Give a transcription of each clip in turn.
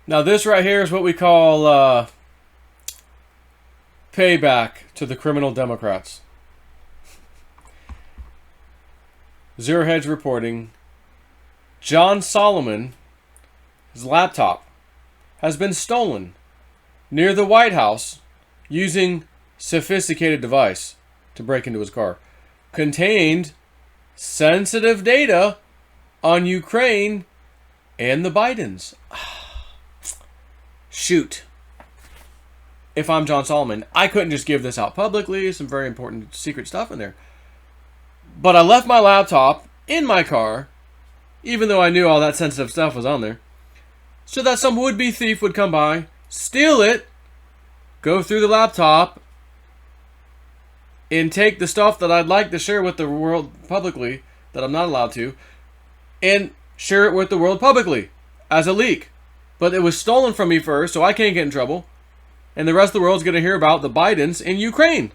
Now this right here is what we call payback to the criminal Democrats. Zero Hedge reporting, John Solomon, his laptop, has been stolen near the White House using sophisticated device to break into his car. Contained sensitive data on Ukraine and the Bidens. Shoot. If I'm John Solomon, I couldn't just give this out publicly. Some very important secret stuff in there. But I left my laptop in my car, even though I knew all that sensitive stuff was on there, so that some would-be thief would come by, steal it, go through the laptop, and take the stuff that I'd like to share with the world publicly, that I'm not allowed to, and share it with the world publicly as a leak. But it was stolen from me first, so I can't get in trouble. And the rest of the world's going to hear about the Bidens in Ukraine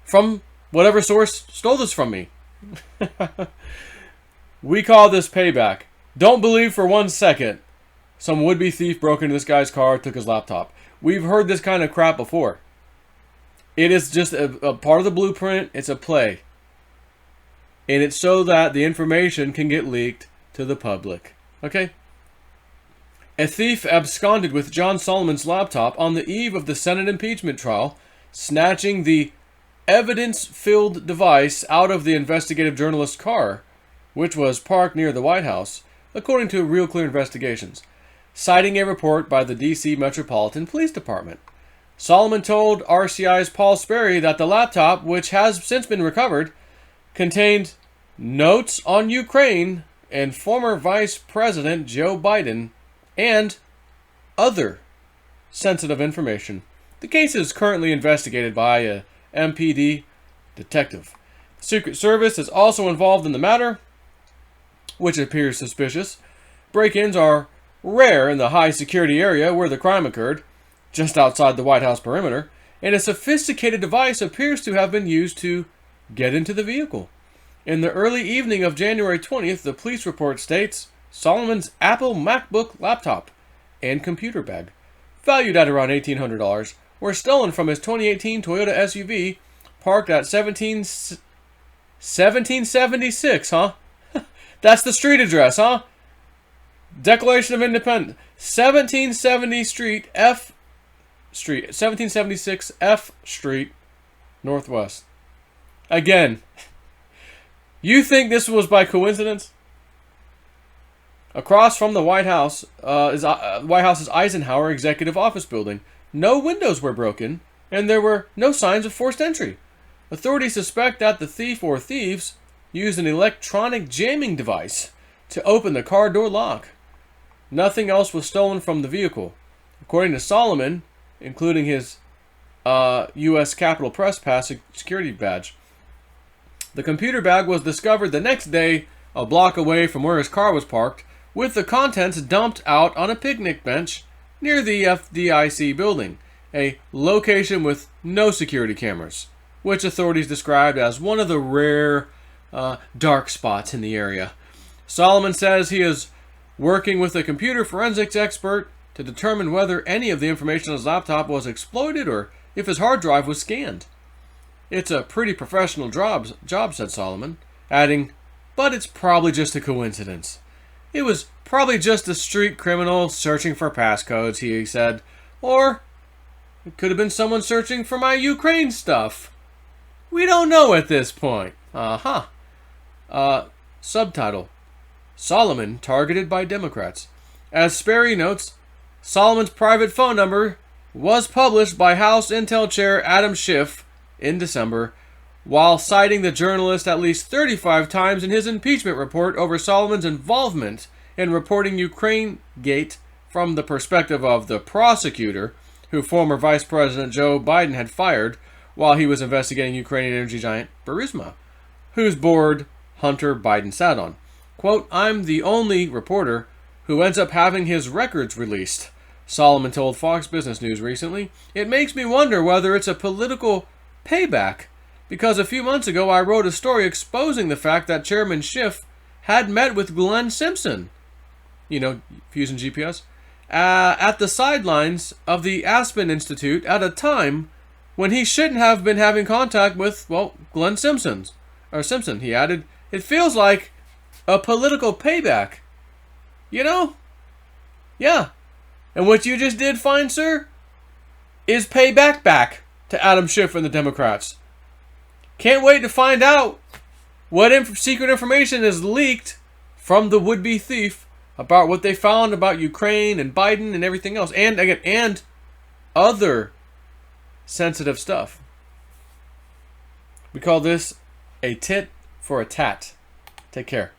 from whatever source stole this from me. We call this payback. Don't believe for 1 second some would-be thief broke into this guy's car, took his laptop. We've heard this kind of crap before. It is just a part of the blueprint. It's a play. And it's so that the information can get leaked to the public. Okay? A thief absconded with John Solomon's laptop on the eve of the Senate impeachment trial, snatching the evidence-filled device out of the investigative journalist's car, which was parked near the White House, according to Real Clear Investigations, citing a report by the D.C. Metropolitan Police Department. Solomon told RCI's Paul Sperry that the laptop, which has since been recovered, contained notes on Ukraine and former Vice President Joe Biden and other sensitive information. The case is currently investigated by a MPD detective. The Secret Service is also involved in the matter, which appears suspicious. Break-ins are rare in the high-security area where the crime occurred, just outside the White House perimeter, and a sophisticated device appears to have been used to get into the vehicle. In the early evening of January 20th, the police report states Solomon's Apple MacBook laptop and computer bag, valued at around $1,800, were stolen from his 2018 Toyota SUV parked at 1776, huh? That's the street address, huh? Declaration of Independence, 1776 F Street, Northwest. Again, you think this was by coincidence? Across from the White House White House's Eisenhower Executive Office Building. No windows were broken, and there were no signs of forced entry. Authorities suspect that the thief or thieves used an electronic jamming device to open the car door lock. Nothing else was stolen from the vehicle. According to Solomon, including his U.S. Capitol Press Pass security badge. The computer bag was discovered the next day, a block away from where his car was parked, with the contents dumped out on a picnic bench near the FDIC building, a location with no security cameras, which authorities described as one of the rare dark spots in the area. Solomon says he is working with a computer forensics expert to determine whether any of the information on his laptop was exploited or if his hard drive was scanned. It's a pretty professional job, said Solomon, adding, but it's probably just a coincidence. It was probably just a street criminal searching for passcodes, he said. Or it could have been someone searching for my Ukraine stuff. We don't know at this point. Subtitle: Solomon targeted by Democrats. As Sperry notes, Solomon's private phone number was published by House Intel Chair Adam Schiff in December, while citing the journalist at least 35 times in his impeachment report over Solomon's involvement in reporting Ukraine Gate from the perspective of the prosecutor, who former Vice President Joe Biden had fired while he was investigating Ukrainian energy giant Burisma, whose board Hunter Biden sat on. Quote, I'm the only reporter who ends up having his records released, Solomon told Fox Business News recently. It makes me wonder whether it's a political payback, because a few months ago I wrote a story exposing the fact that Chairman Schiff had met with Glenn Simpson, Fusion GPS, at the sidelines of the Aspen Institute at a time when he shouldn't have been having contact with, well, Glenn Simpson. He added, "It feels like a political payback. You know? Yeah. And what you just did, fine sir, is pay back to Adam Schiff and the Democrats. Can't wait to find out what secret information is leaked from the would-be thief about what they found about Ukraine and Biden and everything else. And other sensitive stuff. We call this a tit for a tat. Take care.